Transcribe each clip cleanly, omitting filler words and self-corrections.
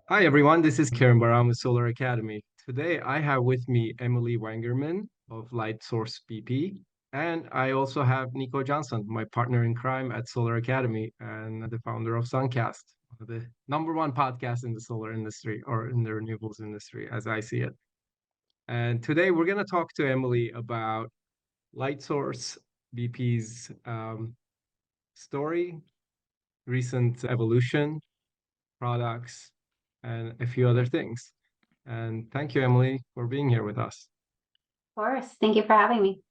Hi everyone, this is Kerim Baran with SolarAcademy. Today I have with me Emilie Wangerman of Lightsource BP, and I also have Nico Johnson, my partner in crime at SolarAcademy and the founder of SunCast, one of the number one podcast in the solar industry or in the renewables industry, as I see it. And today we're going to talk to Emilie about Lightsource BP's story, recent evolution, products, and a few other things. And thank you, Emilie, for being here with us. Of course. Thank you for having me.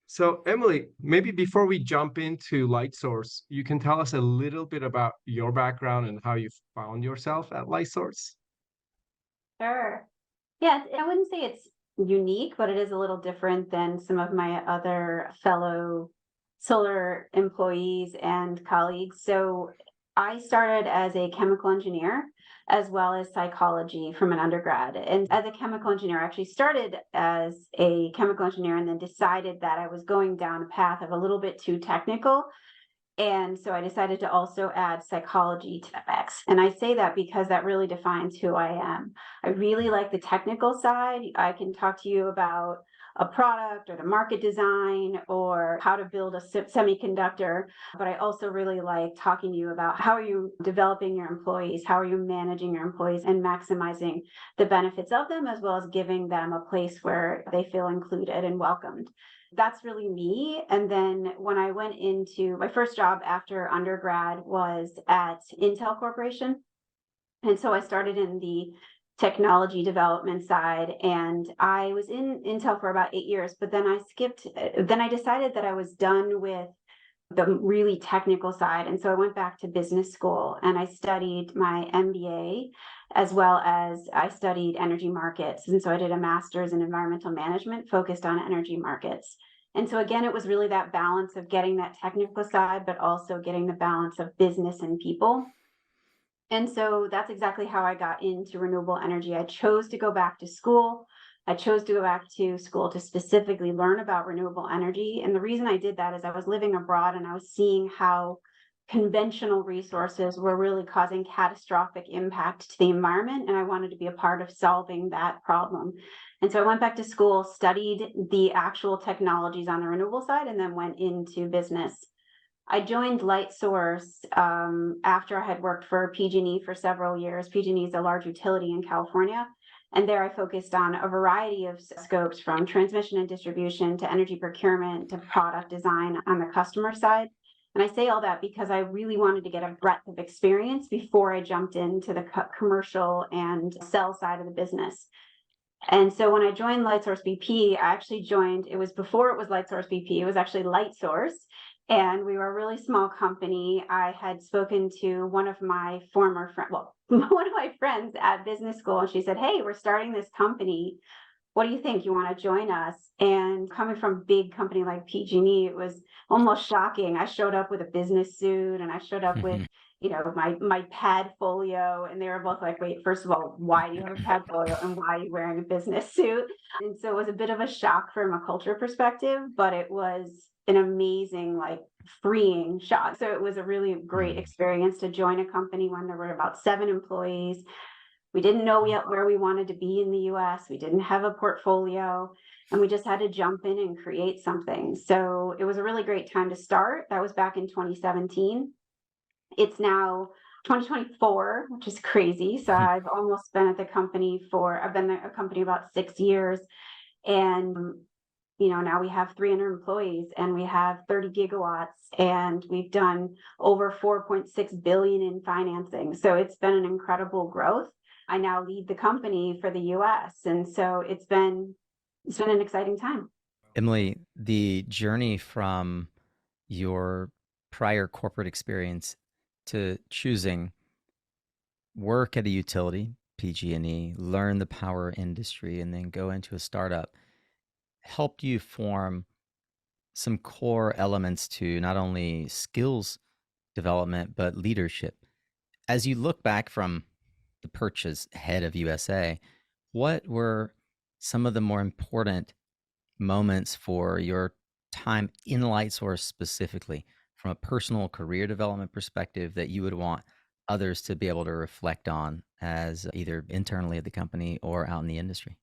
So, Emilie, maybe before we jump into Lightsource, you can tell us a little bit about your background and how you found yourself at Lightsource. Sure. Yeah, I wouldn't say it's unique, but it is a little different than some of my other fellow solar employees and colleagues. So I started as a chemical engineer as well as psychology from an undergrad. And as a chemical engineer, I actually started as a chemical engineer and then decided that I was going down a path of a little bit too technical. And so I decided to also add psychology to the mix. And I say that because that really defines who I am. I really like the technical side. I can talk to you about a product or the market design or how to build a semiconductor. But I also really like talking to you about how are you developing your employees? How are you managing your employees and maximizing the benefits of them, as well as giving them a place where they feel included and welcomed. That's really me. And then when I went into my first job after undergrad was at Intel Corporation. And so I started in the technology development side, and I was in Intel for about 8 years, but then I decided that I was done with the really technical side. And so I went back to business school and I studied my MBA as well as I studied energy markets. And so I did a master's in environmental management focused on energy markets. And so again, it was really that balance of getting that technical side, but also getting the balance of business and people. And so that's exactly how I got into renewable energy. I chose to go back to school. I chose to go back to school to specifically learn about renewable energy. And the reason I did that is I was living abroad and I was seeing how conventional resources were really causing catastrophic impact to the environment. And I wanted to be a part of solving that problem. And so I went back to school, studied the actual technologies on the renewable side, and then went into business. I joined Lightsource after I had worked for PG&E for several years. PG&E is a large utility in California. And there I focused on a variety of scopes from transmission and distribution to energy procurement to product design on the customer side. And I say all that because I really wanted to get a breadth of experience before I jumped into the commercial and sell side of the business. And so when I joined Lightsource BP, I actually joined, it was before it was Lightsource BP, it was actually Lightsource. And we were a really small company. I had spoken to one of my former friends, well, one of my friends at business school, and she said, "Hey, we're starting this company. What do you think? You want to join us?" And coming from a big company like PG&E, it was almost shocking. I showed up with a business suit and I showed up with, my pad folio, and they were both like, "Wait, first of all, why do you have a pad folio and why are you wearing a business suit?" And so it was a bit of a shock from a culture perspective, but it was an amazing, like, freeing shock. So it was a really great experience to join a company when there were about 7 employees. We didn't know yet where we wanted to be in the US. We didn't have a portfolio, and we just had to jump in and create something. So it was a really great time to start. That was back in 2017. It's now 2024, which is crazy. So I've almost been at the company I've been at a company about 6 years. And now we have 300 employees and we have 30 gigawatts and we've done over 4.6 billion in financing. So it's been an incredible growth. I now lead the company for the US. And so it's been an exciting time. Emilie, the journey from your prior corporate experience to choosing work at a utility, PG&E, learn the power industry, and then go into a startup helped you form some core elements to not only skills development, but leadership. As you look back from the perch as head of USA, what were some of the more important moments for your time in Lightsource specifically from a personal career development perspective that you would want others to be able to reflect on as either internally at the company or out in the industry?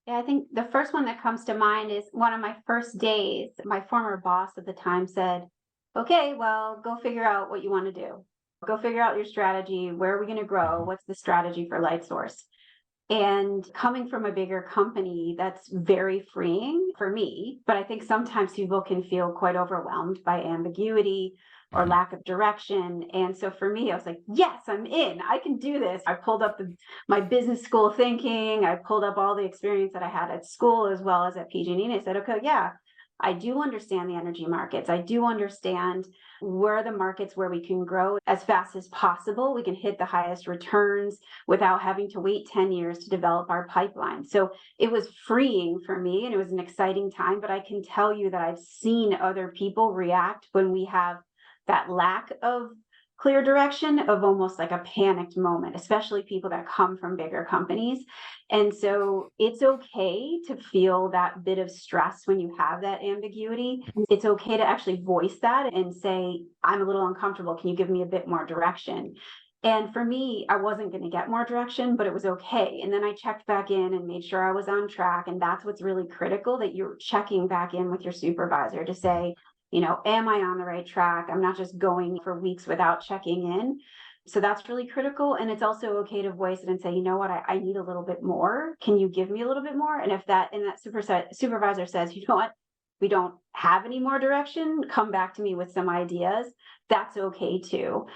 Yeah, I think the first one that comes to mind is one of my first days. My former boss at the time said, "Okay, well, go figure out what you want to do. Go figure out your strategy. Where are we going to grow? Mhm. What's the strategy for Lightsource?" And coming from a bigger company, that's very freeing for me. But I think sometimes people can feel quite overwhelmed by ambiguity or Mhm. lack of direction. And so for me, I was like, yes, I'm in. I can do this. I pulled up my business school thinking. I pulled up all the experience that I had at school as well as at PG&E. And I said, okay, yeah, I do understand the energy markets. I do understand where are the markets where we can grow as fast as possible. We can hit the highest returns without having to wait 10 years to develop our pipeline. So it was freeing for me and it was an exciting time, but I can tell you that I've seen other people react when we have that lack of clear direction of almost like a panicked moment, especially people that come from bigger companies. And so it's okay to feel that bit of stress when you have that ambiguity. It's okay to actually voice that and say, I'm a little uncomfortable. Can you give me a bit more direction? And for me, I wasn't going to get more direction, but it was okay. And then I checked back in and made sure I was on track. And that's what's really critical, that you're checking back in with your supervisor to Mhm. say, am I on the right track? I'm not just going for weeks without checking in. So that's really critical. And it's also okay to voice it and say, you know what, I need a little bit more. Can you give me a little bit more? And if that supervisor says, you know what, we don't have any more direction, come back to me with some ideas, that's okay too.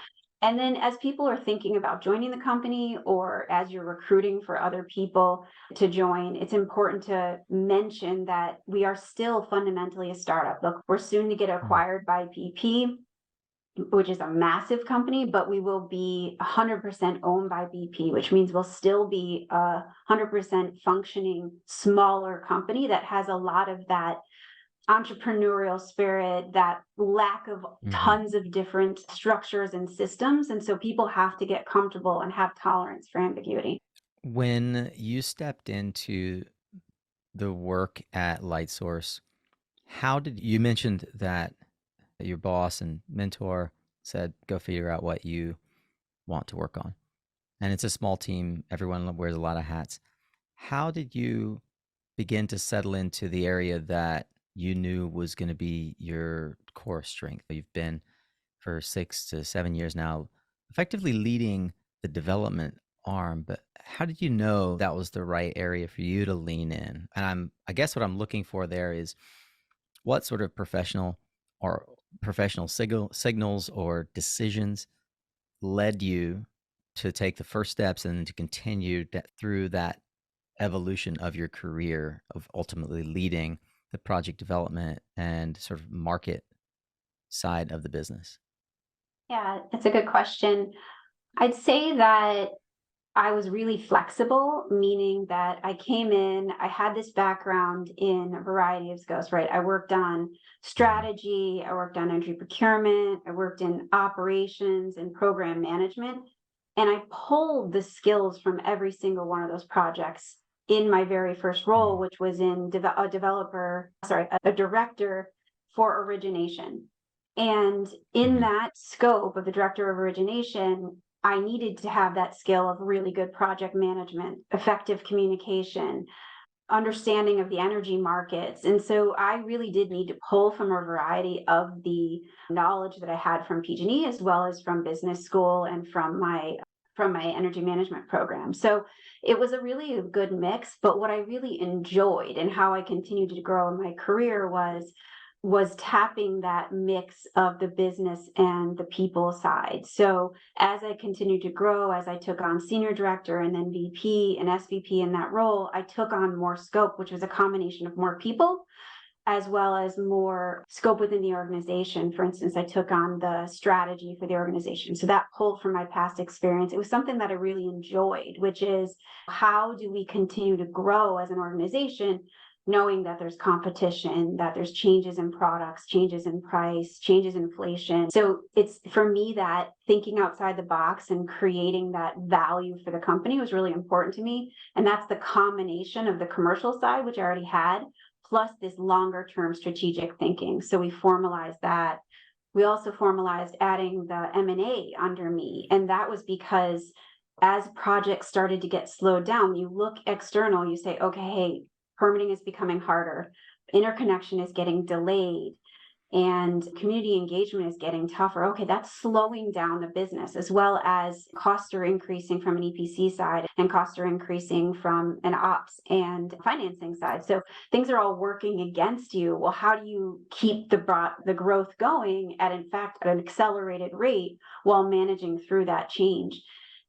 And then as people are thinking about joining the company or as you're recruiting for other people to join, it's important to mention that we are still fundamentally a startup. Look, we're soon to get Mhm. acquired by BP, which is a massive company, but we will be 100% owned by BP, which means we'll still be a 100% functioning smaller company that has a lot of that entrepreneurial spirit, that lack of Mhm. tons of different structures and systems. And so people have to get comfortable and have tolerance for ambiguity. When you stepped into the work at Lightsource, how did you mentioned that your boss and mentor said, go figure out what you want to work on? And it's a small team, everyone wears a lot of hats. How did you begin to settle into the area that you knew was going to be your core strength? You've been for 6 to 7 years now, effectively leading the development arm. But how did you know that was the right area for you to lean in? And I guess what I'm looking for there is what sort of professional signals or decisions led you to take the first steps and then to continue through that evolution of your career of ultimately leading the project development and sort of market side of the business? Yeah, that's a good question. I'd say that I was really flexible, meaning that I came in, I had this background in a variety of skills, right? I worked on Mhm. strategy, I worked on energy procurement, I worked in operations and program management. And I pulled the skills from every single one of those projects in my very first role, Mhm. which was in a director for origination. And in Mhm. that scope of the director of origination, I needed to have that skill of really good project management, effective communication, understanding of the energy markets. And so I really did need to pull from a variety of the knowledge that I had from PG&E as well as from business school and from my energy management program. So it was a really good mix, but what I really enjoyed and how I continued to grow in my career was tapping that mix of the business and the people side. So as I continued to grow, as I took on senior director and then VP and SVP in that role, I took on more scope, which was a combination of more people as well as more scope within the organization. For instance, I took on the strategy for the organization. So that pulled from my past experience. It was something that I really enjoyed, which is how do we continue to grow as an organization, knowing that there's competition, that there's changes in products, changes in price, changes in inflation. So it's for me that thinking outside the box and creating that value for the company was really important to me. And that's the combination of the commercial side, which I already had, plus this longer term strategic thinking. So we formalized that we also formalized adding the M&A under me. And that was because as projects started to get slowed down, you look external, you say, okay, hey, permitting is becoming harder, interconnection is getting delayed, and community engagement is getting tougher. Okay, that's slowing down the business, as well as costs are increasing from an EPC side and costs are increasing from an ops and financing side. So things are all working against you. Well, how do you keep the growth going at, in fact, at an accelerated rate while managing through that change?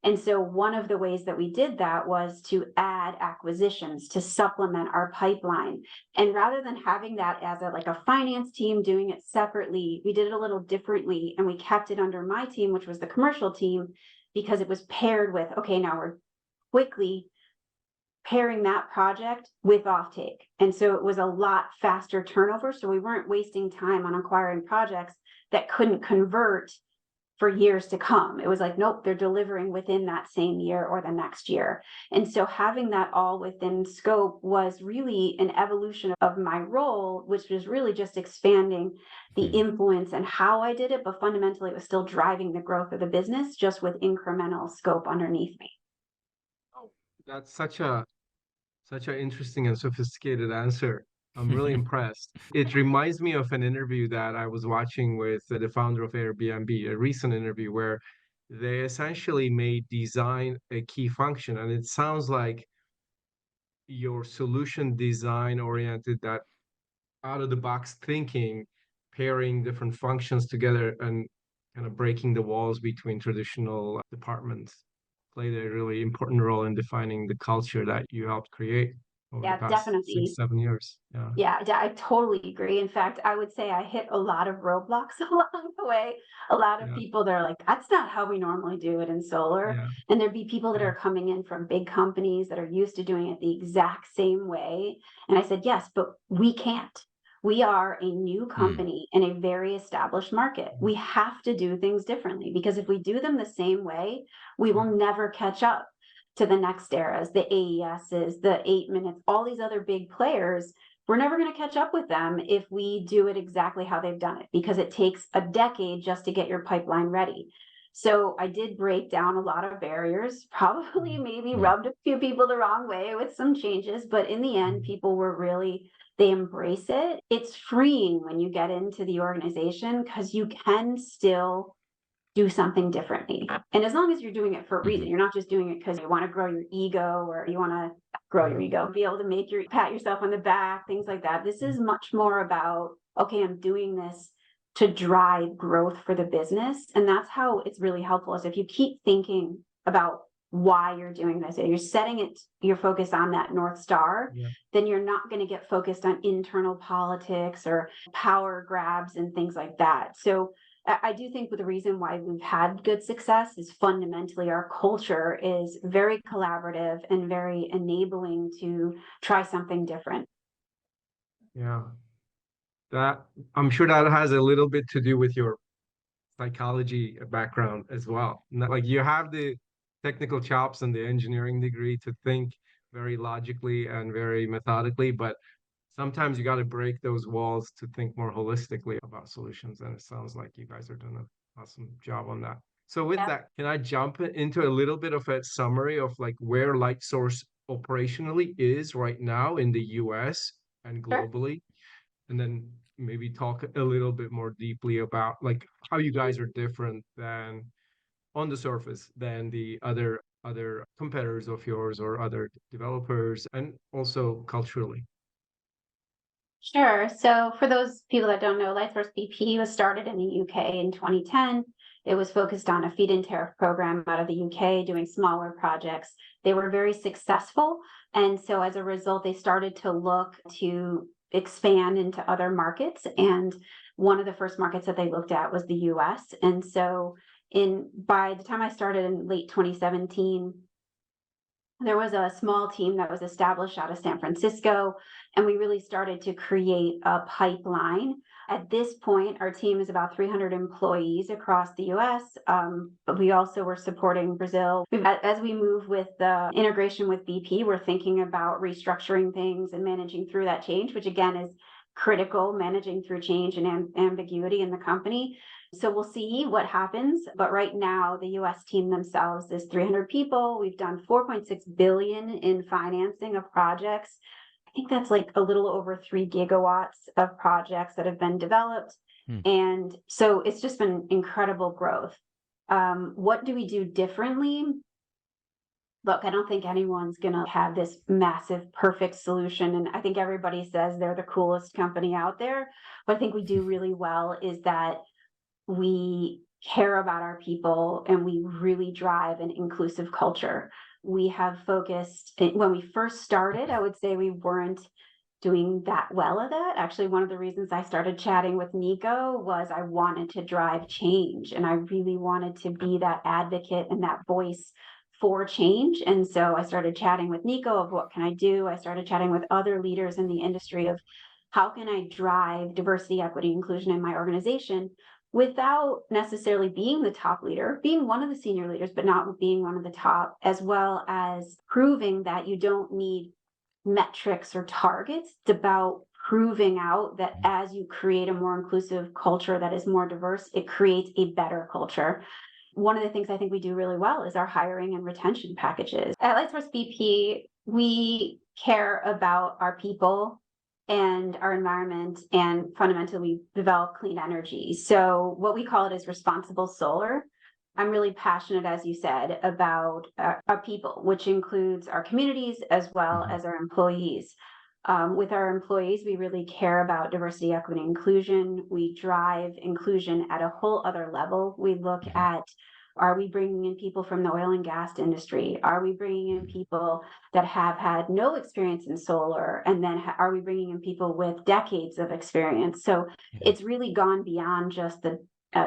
And so one of the ways that we did that was to add acquisitions to supplement our pipeline. And rather than having that as a finance team doing it separately, we did it a little differently, and we kept it under my team, which was the commercial team, because it was paired with, okay, now we're quickly pairing that project with offtake. And so it was a lot faster turnover. So we weren't wasting time on acquiring projects that couldn't convert for years to come. It was like, nope, they're delivering within that same year or the next year. And so having that all within scope was really an evolution of my role, which was really just expanding the influence and how I did it. But fundamentally, it was still driving the growth of the business, just with incremental scope underneath me. Oh, that's such an interesting and sophisticated answer. I'm really impressed. It reminds me of an interview that I was watching with the founder of Airbnb, a recent interview where they essentially made design a key function. And it sounds like your solution design oriented, that out of the box thinking, pairing different functions together and kind of breaking the walls between traditional departments played a really important role in defining the culture that you helped create over the Yeah, past definitely. 6, 7 years. Yeah. Yeah, I totally agree. In fact, I would say I hit a lot of roadblocks along the way. A lot of Yeah. people that are like, that's not how we normally do it in solar. Yeah. And there'd be people that Yeah. are coming in from big companies that are used to doing it the exact same way. And I said, yes, but we can't. We are a new company in a very established market. We have to do things differently, because if we do them the same way, we will never catch up to the next eras, the AESs, the 8 minutes, all these other big players. We're never going to catch up with them if we do it exactly how they've done it, because it takes a decade just to get your pipeline ready. So I did break down a lot of barriers, probably maybe rubbed a few people the wrong way with some changes, but in the end, people were really, they embrace it. It's freeing when you get into the organization, because you can still do something differently. And as long as you're doing it for a reason, you're not just doing it because you want to grow your ego, or you want to grow your ego, be able to pat yourself on the back, things like that. This is much more about, okay, I'm doing this to drive growth for the business. And that's how it's really helpful, is if you keep thinking about why you're doing this, and you're setting it, your focus on that North Star, then you're not going to get focused on internal politics or power grabs and things like that. So I do think the reason why we've had good success is fundamentally our culture is very collaborative and very enabling to try something different. Yeah. That, I'm sure that has a little bit to do with your psychology background as well. Like, you have the technical chops and the engineering degree to think very logically and very methodically, but sometimes you got to break those walls to think more holistically about solutions. And it sounds like you guys are doing an awesome job on that. So with that, can I jump into a little bit of a summary of like where Lightsource operationally is right now in the US and globally? And then maybe talk a little bit more deeply about like how you guys are different than on the surface than the other competitors of yours or other developers, and also culturally. Sure. So for those people that don't know, Lightsource BP was started in the UK in 2010. It was focused on a feed-in tariff program out of the UK, doing smaller projects. They were very successful. And so as a result, they started to look to expand into other markets. And one of the first markets that they looked at was the US. And so by the time I started in late 2017, there was a small team that was established out of San Francisco, and we really started to create a pipeline. At this point, our team is about 300 employees across the US, but we also were supporting Brazil. As we move with the integration with BP, we're thinking about restructuring things and managing through that change, which again is critical, managing through change and ambiguity in the company. So we'll see what happens. But right now, the US team themselves is 300 people. We've done 4.6 billion in financing of projects. I think that's like a little over 3 gigawatts of projects that have been developed. And so it's just been incredible growth. What do we do differently? Look, I don't think anyone's going to have this massive, perfect solution. And I think everybody says they're the coolest company out there. What I think we do really well is that we care about our people and we really drive an inclusive culture. We have focused, when we first started, I would say we weren't doing that well at that. Actually, one of the reasons I started chatting with Nico was I wanted to drive change, and I really wanted to be that advocate and that voice for change. And so I started chatting with Nico of what can I do? I started chatting with other leaders in the industry of how can I drive diversity, equity, inclusion in my organization without necessarily being the top leader, being one of the senior leaders, but not being one of the top, as well as proving that you don't need metrics or targets. It's about proving out that as you create a more inclusive culture that is more diverse, it creates a better culture. One of the things I think we do really well is our hiring and retention packages. At Lightsource BP, we care about our people and our environment, and fundamentally we develop clean energy. So what we call it is responsible solar. I'm really passionate, as you said, about our people, which includes our communities as well as our employees. With our employees, we really care about diversity, equity, inclusion. We drive inclusion at a whole other level. We look at, are we bringing in people from the oil and gas industry? Are we bringing in people that have had no experience in solar? And then are we bringing in people with decades of experience? So it's really gone beyond just the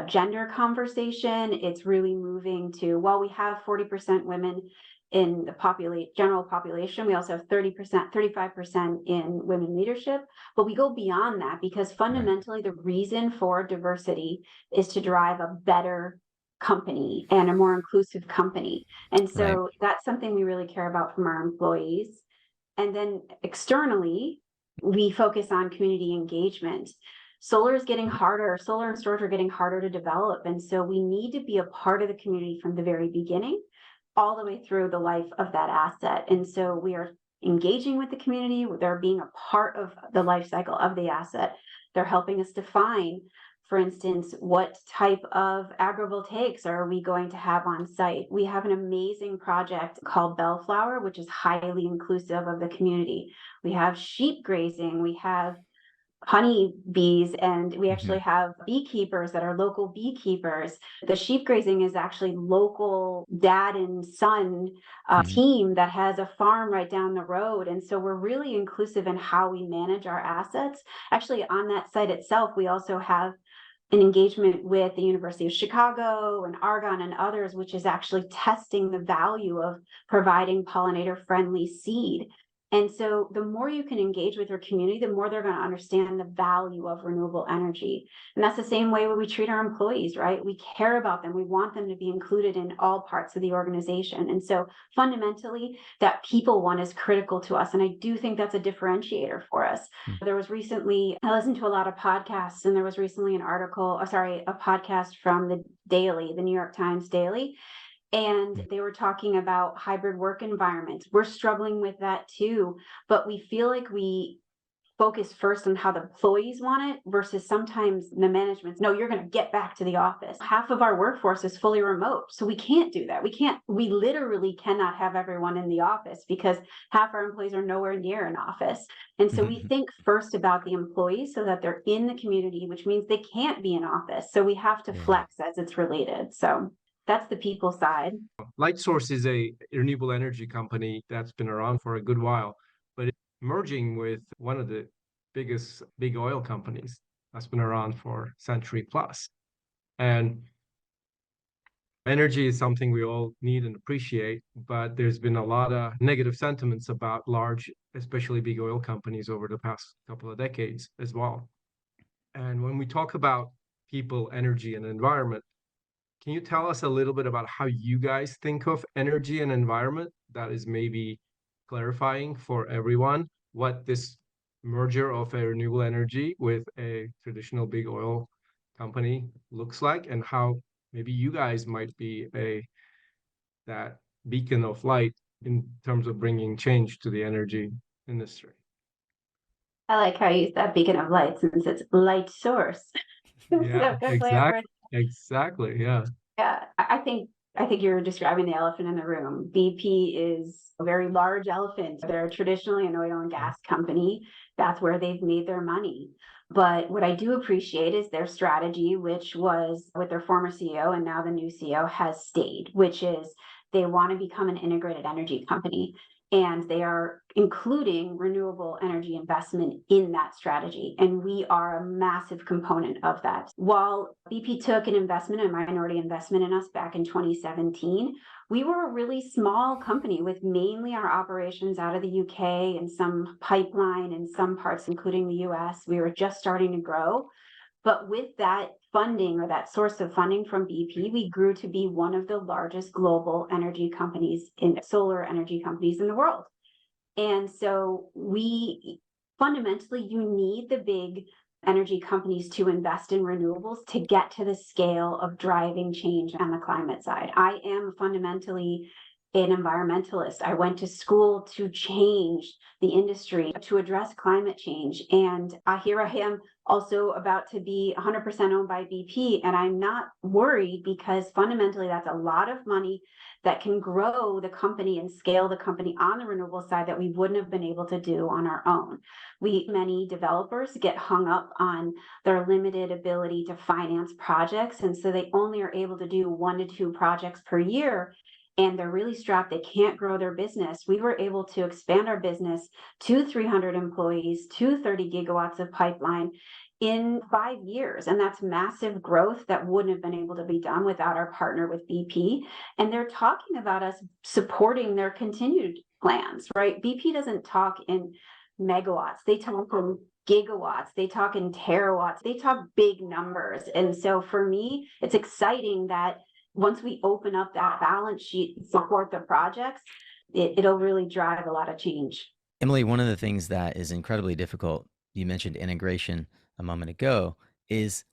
gender conversation. It's really moving to, while we have 40% women in the general population, we also have 30%, 35% in women leadership, but we go beyond that because fundamentally the reason for diversity is to drive a better company and a more inclusive company. And so that's something we really care about from our employees. And then externally, we focus on community engagement. Solar is getting harder. Solar and storage are getting harder to develop. And so we need to be a part of the community from the very beginning, all the way through the life of that asset. And so we are engaging with the community. They're being a part of the life cycle of the asset. They're helping us define, for instance, what type of agrivoltaics are we going to have on site? We have an amazing project called Bellflower, which is highly inclusive of the community. We have sheep grazing. We have honey bees, and we actually have beekeepers that are local beekeepers. The sheep grazing is actually local dad and son team that has a farm right down the road. And so we're really inclusive in how we manage our assets. Actually, on that site itself, we also have an engagement with the University of Chicago and Argonne and others, which is actually testing the value of providing pollinator-friendly seed. And so the more you can engage with your community, the more they're going to understand the value of renewable energy. And that's the same way when we treat our employees, right? We care about them. We want them to be included in all parts of the organization. And so fundamentally, that people one is critical to us. And I do think that's a differentiator for us. There was recently, I listened to a lot of podcasts, and there was recently a podcast from the Daily, the New York Times Daily. And they were talking about hybrid work environments. We're struggling with that too, but we feel like we focus first on how the employees want it versus sometimes the management's, no, you're going to get back to the office. Half of our workforce is fully remote. So we can't do that. We literally cannot have everyone in the office because half our employees are nowhere near an office. And so we think first about the employees so that they're in the community, which means they can't be in office. So we have to flex as it's related. So that's the people side. Lightsource is a renewable energy company that's been around for a good while, but it's merging with one of the biggest big oil companies that's been around for a century plus. And energy is something we all need and appreciate, but there's been a lot of negative sentiments about large, especially big oil companies over the past couple of decades as well. And when we talk about people, energy, and environment, can you tell us a little bit about how you guys think of energy and environment? That is maybe clarifying for everyone what this merger of a renewable energy with a traditional big oil company looks like, and how maybe you guys might be that beacon of light in terms of bringing change to the energy industry. I like how you use that beacon of light since it's light source. Yeah, So good play on words. exactly. Yeah. Yeah, I think you're describing the elephant in the room. BP is a very large elephant. They're traditionally an oil and gas company. That's where they've made their money. But what I do appreciate is their strategy, which was with their former CEO and now the new CEO has stayed, which is they want to become an integrated energy company. And they are including renewable energy investment in that strategy. And we are a massive component of that. While BP took an investment, a minority investment in us back in 2017, we were a really small company with mainly our operations out of the UK and some pipeline in some parts, including the US. We were just starting to grow. But with that funding or that source of funding from BP, we grew to be one of the largest global energy companies solar energy companies in the world. And so fundamentally, you need the big energy companies to invest in renewables to get to the scale of driving change on the climate side. I am fundamentally an environmentalist. I went to school to change the industry to address climate change. And here I am also about to be 100% owned by BP. And I'm not worried because fundamentally that's a lot of money that can grow the company and scale the company on the renewable side that we wouldn't have been able to do on our own. Many developers get hung up on their limited ability to finance projects. And so they only are able to do 1 to 2 projects per year. And they're really strapped. They can't grow their business. We were able to expand our business to 300 employees, to 30 gigawatts of pipeline in 5 years. And that's massive growth that wouldn't have been able to be done without our partner with BP. And they're talking about us supporting their continued plans, right? BP doesn't talk in megawatts. They talk in gigawatts. They talk in terawatts. They talk big numbers. And so for me, it's exciting that once we open up that balance sheet and support the projects, it'll really drive a lot of change. Emilie, one of the things that is incredibly difficult, you mentioned integration a moment ago, is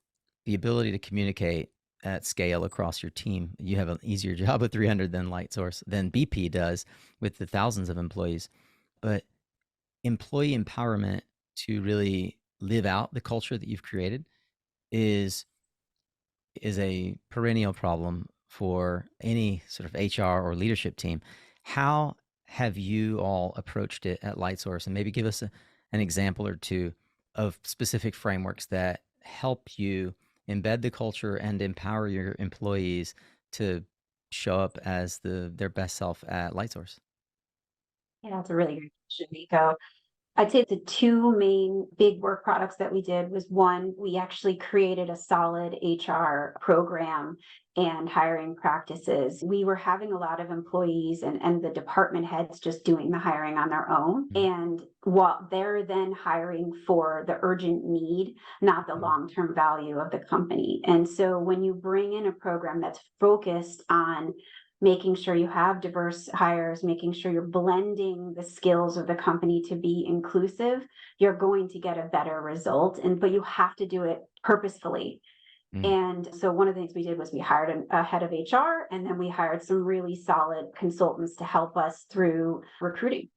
the ability to communicate at scale across your team. You have an easier job with 300 than Lightsource than BP does with the thousands of employees. But employee empowerment to really live out the culture that you've created is a perennial problem for any sort of HR or leadership team. How have you all approached it at Lightsource? And maybe give us an example or two of specific frameworks that help you embed the culture and empower your employees to show up as their best self at Lightsource. Yeah, that's a really good question, Nico. I'd say the 2 main big work products that we did was one, we actually created a solid HR program and hiring practices. We were having a lot of employees and the department heads just doing the hiring on their own. And what they're then hiring for the urgent need, not the long-term value of the company. And so when you bring in a program that's focused on making sure you have diverse hires, making sure you're blending the skills of the company to be inclusive, you're going to get a better result. But you have to do it purposefully. And so one of the things we did was we hired a head of HR, and then we hired some really solid consultants to help us through recruiting,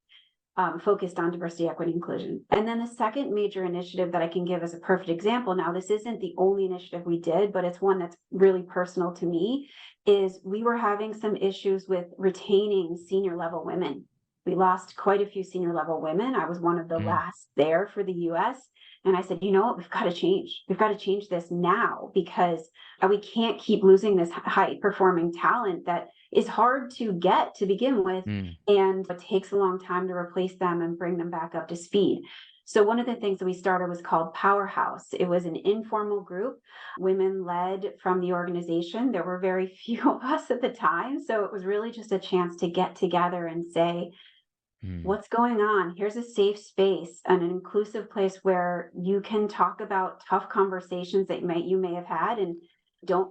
focused on diversity, equity, inclusion. And then the second major initiative that I can give as a perfect example, now this isn't the only initiative we did, but it's one that's really personal to me, is we were having some issues with retaining senior level women. We lost quite a few senior level women. I was one of the last there for the US. And I said, you know what, we've got to change. We've got to change this now because we can't keep losing this high performing talent that is hard to get to begin with. And it takes a long time to replace them and bring them back up to speed. So one of the things that we started was called Powerhouse. It was an informal group, women led from the organization. There were very few of us at the time. So it was really just a chance to get together and say, what's going on? Here's a safe space, an inclusive place where you can talk about tough conversations that you may have had. And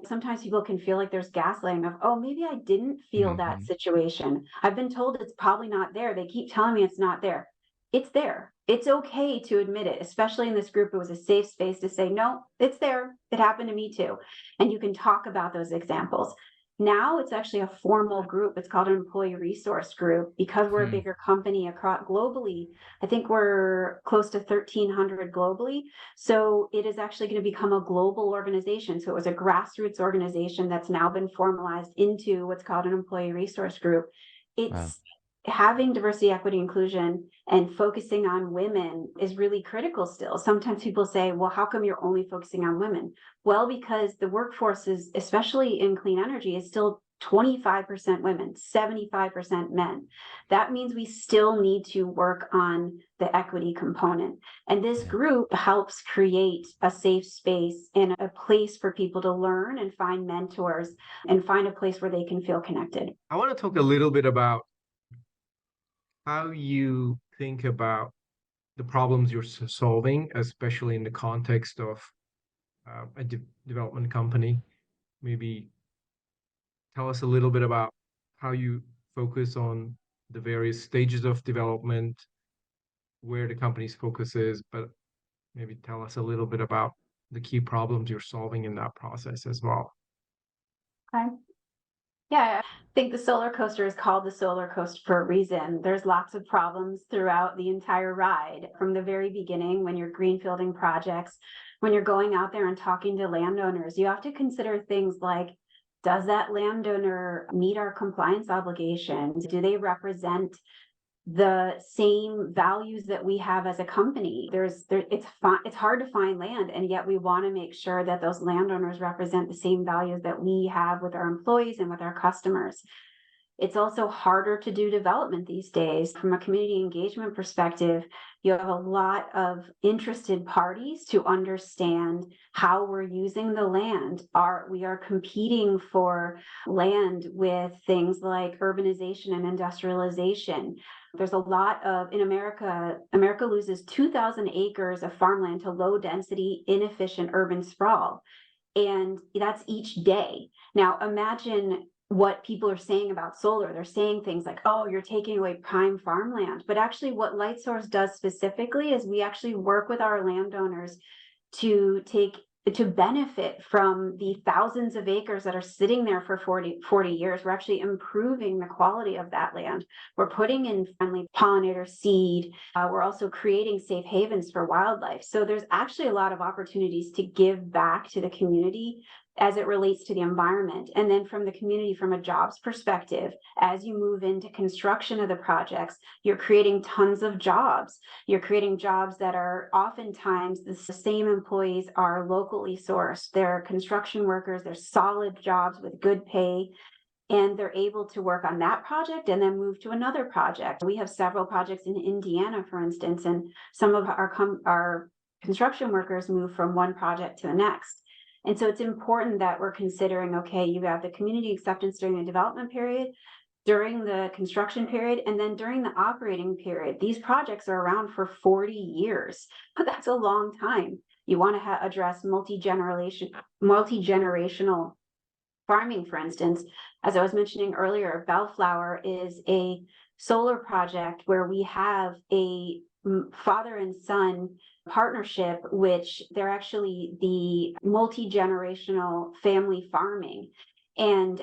sometimes people can feel like there's gaslighting of, oh, maybe I didn't feel that situation. I've been told it's probably not there. They keep telling me it's not there. it's there. It's okay to admit it, especially in this group. It was a safe space to say, no, it's there. It happened to me too. And you can talk about those examples. Now it's actually a formal group. It's called an employee resource group because we're a bigger company across globally. I think we're close to 1,300 globally. So it is actually going to become a global organization. So it was a grassroots organization that's now been formalized into what's called an employee resource group. It's Wow. having diversity, equity, inclusion, and focusing on women is really critical still. Sometimes people say, well, how come you're only focusing on women? Well, because the workforce is, especially in clean energy, is still 25% women, 75% men. That means we still need to work on the equity component. And this group helps create a safe space and a place for people to learn and find mentors and find a place where they can feel connected. I want to talk a little bit about how you think about the problems you're solving, especially in the context of a development company. Maybe tell us a little bit about how you focus on the various stages of development, where the company's focus is, but maybe tell us a little bit about the key problems you're solving in that process as well. Okay. Yeah, I think the solar coaster is called the solar coaster for a reason. There's lots of problems throughout the entire ride, from the very beginning when you're greenfielding projects, when you're going out there and talking to landowners. You have to consider things like, does that landowner meet our compliance obligations? Do they represent the same values that we have as a company? It's hard to find land, and yet we want to make sure that those landowners represent the same values that we have with our employees and with our customers. It's also harder to do development these days. From a community engagement perspective, you have a lot of interested parties to understand how we're using the land. We are competing for land with things like urbanization and industrialization. There's a lot in America loses 2,000 acres of farmland to low density, inefficient urban sprawl. And that's each day. Now imagine what people are saying about solar. They're saying things like, oh, you're taking away prime farmland. But actually what Lightsource does specifically is we actually work with our landowners to benefit from the thousands of acres that are sitting there for 40 years. We're actually improving the quality of that land. We're putting in friendly pollinator seed. We're also creating safe havens for wildlife. So there's actually a lot of opportunities to give back to the community as it relates to the environment. And then from the community, from a jobs perspective, as you move into construction of the projects, you're creating tons of jobs. You're creating jobs that are oftentimes the same employees are locally sourced. They're construction workers, they're solid jobs with good pay, and they're able to work on that project and then move to another project. We have several projects in Indiana, for instance, and some of our construction workers move from one project to the next. And so it's important that we're considering, okay, you have the community acceptance during the development period, during the construction period, and then during the operating period. These projects are around for 40 years, but that's a long time. You want to address multi-generational farming, for instance. As I was mentioning earlier, Bellflower is a solar project where we have a father and son partnership, which they're actually the multi-generational family farming. And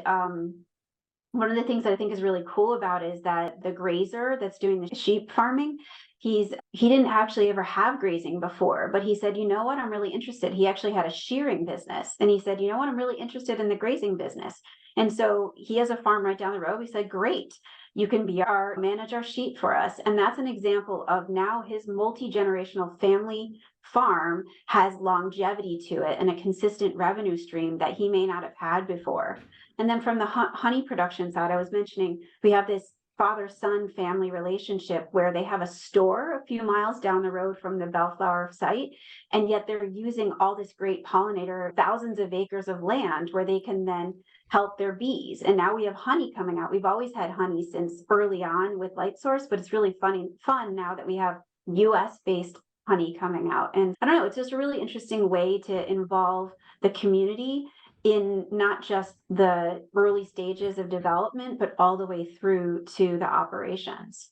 one of the things that I think is really cool about it is that the grazer that's doing the sheep farming, he didn't actually ever have grazing before, but he said, you know what, I'm really interested. He actually had a shearing business, and he said, you know what, I'm really interested in the grazing business. And so he has a farm right down the road. We said, great, you can manage our sheep for us. And that's an example of now his multi-generational family farm has longevity to it and a consistent revenue stream that he may not have had before. And then from the honey production side, I was mentioning, we have this father-son family relationship where they have a store a few miles down the road from the Bellflower site, and yet they're using all this great pollinator, thousands of acres of land where they can then help their bees. And now we have honey coming out. We've always had honey since early on with Lightsource, but it's really fun now that we have US-based honey coming out. And I don't know, it's just a really interesting way to involve the community in not just the early stages of development, but all the way through to the operations.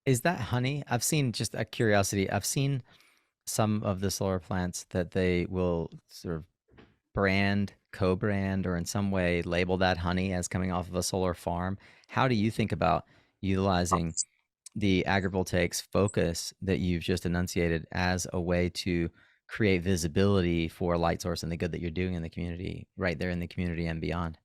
Is that honey? I've seen, just a curiosity, I've seen some of the solar plants that they will sort of brand, co-brand, or in some way label that honey as coming off of a solar farm. How do you think about utilizing the agrivoltaics focus that you've just enunciated as a way to create visibility for light source and the good that you're doing in the community, right there in the community and beyond?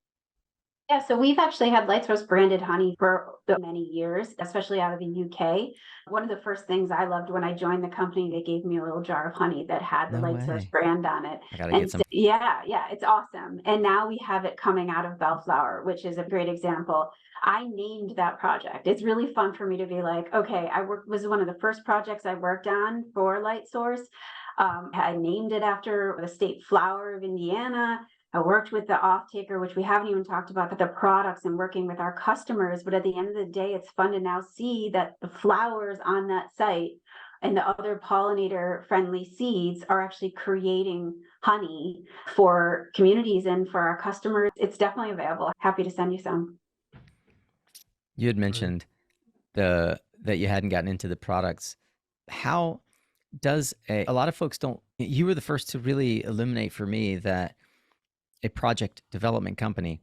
Yeah, so we've actually had Lightsource branded honey for many years, especially out of the UK. One of the first things I loved when I joined the company, they gave me a little jar of honey that had the No Lightsource way. brand on it. I gotta get And some. so, yeah, it's awesome. And now we have it coming out of Bellflower, which is a great example. I named that project. It's really fun for me to be like, okay, was one of the first projects I worked on for Lightsource. I named it after the state flower of Indiana. I worked with the off-taker, which we haven't even talked about, but the products and working with our customers. But at the end of the day, it's fun to now see that the flowers on that site and the other pollinator-friendly seeds are actually creating honey for communities and for our customers. It's definitely available. Happy to send you some. You had Right. mentioned that you hadn't gotten into the products. How does a lot of folks don't, you were the first to really illuminate for me that a project development company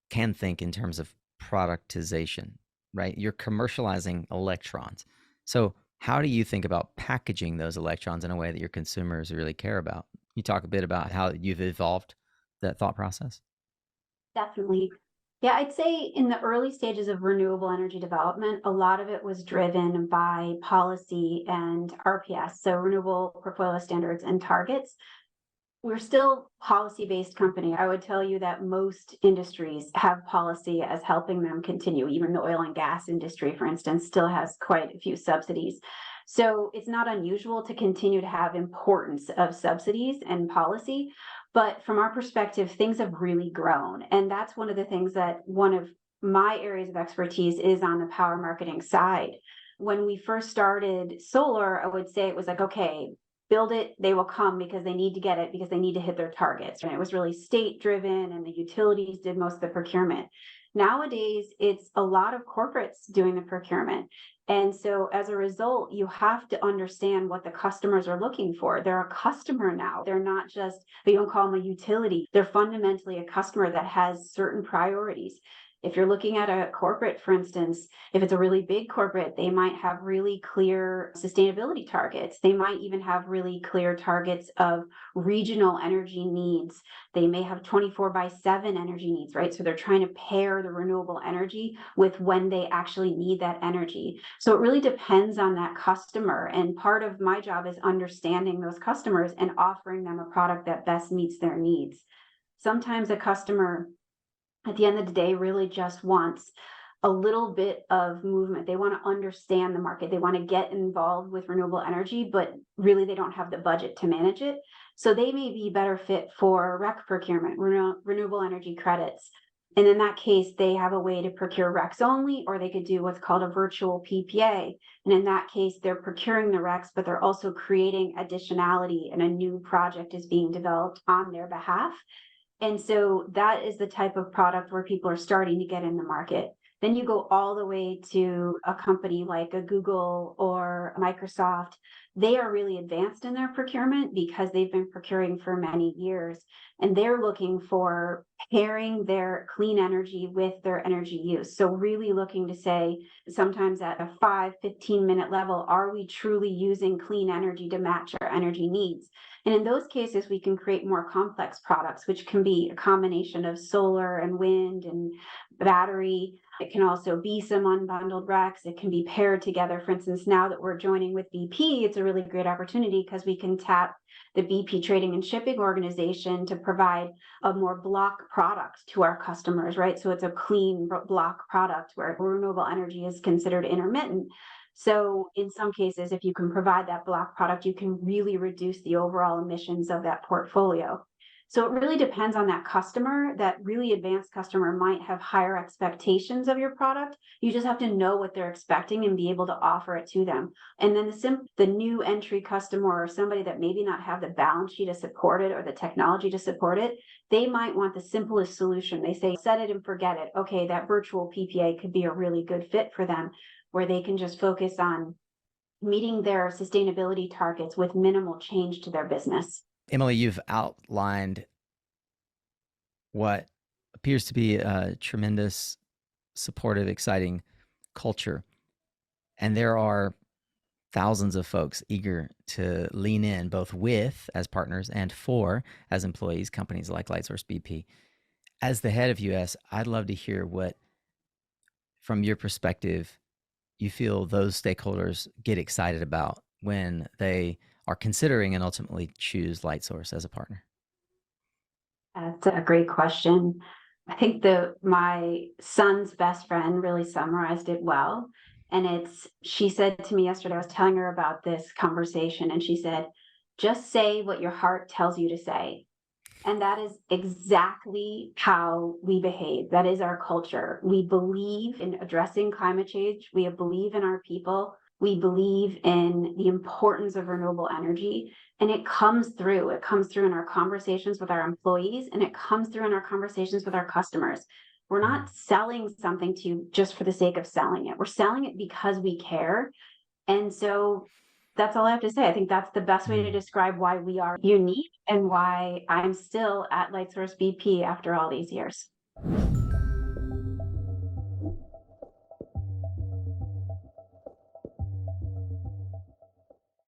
can think in terms of productization, right? You're commercializing electrons. So how do you think about packaging those electrons in a way that your consumers really care about? You talk a bit about how you've evolved that thought process. Definitely. Yeah, I'd say in the early stages of renewable energy development, a lot of it was driven by policy and RPS, so renewable portfolio standards and targets. We're still policy-based company. I would tell you that most industries have policy as helping them continue. Even the oil and gas industry, for instance, still has quite a few subsidies. So it's not unusual to continue to have importance of subsidies and policy. But from our perspective, things have really grown. And that's one of the things that one of my areas of expertise is on the power marketing side. When we first started solar, I would say it was like, okay, build it, they will come because they need to get it, because they need to hit their targets. And it was really state driven, and the utilities did most of the procurement. Nowadays, it's a lot of corporates doing the procurement. And so as a result, you have to understand what the customers are looking for. They're a customer now. They're not just, you don't call them a utility. They're fundamentally a customer that has certain priorities. If you're looking at a corporate, for instance, if it's a really big corporate, they might have really clear sustainability targets. They might even have really clear targets of regional energy needs. They may have 24/7 energy needs, right? So they're trying to pair the renewable energy with when they actually need that energy. So it really depends on that customer. And part of my job is understanding those customers and offering them a product that best meets their needs. Sometimes a customer at the end of the day really just wants a little bit of movement. They want to understand the market. They want to get involved with renewable energy, but really they don't have the budget to manage it. So they may be better fit for REC procurement, renewable energy credits. And in that case, they have a way to procure RECs only, or they could do what's called a virtual PPA. And in that case, they're procuring the RECs, but they're also creating additionality, and a new project is being developed on their behalf. And so that is the type of product where people are starting to get in the market. Then you go all the way to a company like a Google or Microsoft. They are really advanced in their procurement because they've been procuring for many years. And they're looking for pairing their clean energy with their energy use. So really looking to say, sometimes at a 5-15 minute level, are we truly using clean energy to match our energy needs? And in those cases, we can create more complex products, which can be a combination of solar and wind and battery. It can also be some unbundled RECs. It can be paired together. For instance, now that we're joining with BP, it's a really great opportunity because we can tap the BP Trading and Shipping Organization to provide a more block product to our customers, right? So it's a clean block product where renewable energy is considered intermittent. So in some cases, if you can provide that block product, you can really reduce the overall emissions of that portfolio. So it really depends on that customer. That really advanced customer might have higher expectations of your product. You just have to know what they're expecting and be able to offer it to them. And then the new entry customer, or somebody that maybe not have the balance sheet to support it or the technology to support it, they might want the simplest solution. They say, set it and forget it. Okay, that virtual PPA could be a really good fit for them. where they can just focus on meeting their sustainability targets with minimal change to their business. Emilie, you've outlined what appears to be a tremendous, supportive, exciting culture. And there are thousands of folks eager to lean in, both with as partners and for as employees, companies like Lightsource BP. As the head of US, I'd love to hear what, from your perspective, you feel those stakeholders get excited about when they are considering and ultimately choose Lightsource as a partner. That's a great question. I think my son's best friend really summarized it well. And she said to me yesterday, I was telling her about this conversation, and she said, just say what your heart tells you to say. And that is exactly how we behave. That is our culture. We believe in addressing climate change. We believe in our people. We believe in the importance of renewable energy. And it comes through. It comes through in our conversations with our employees, and it comes through in our conversations with our customers. We're not selling something to you just for the sake of selling it. We're selling it because we care. And so that's all I have to say. I think that's the best way to describe why we are unique and why I'm still at Lightsource BP after all these years.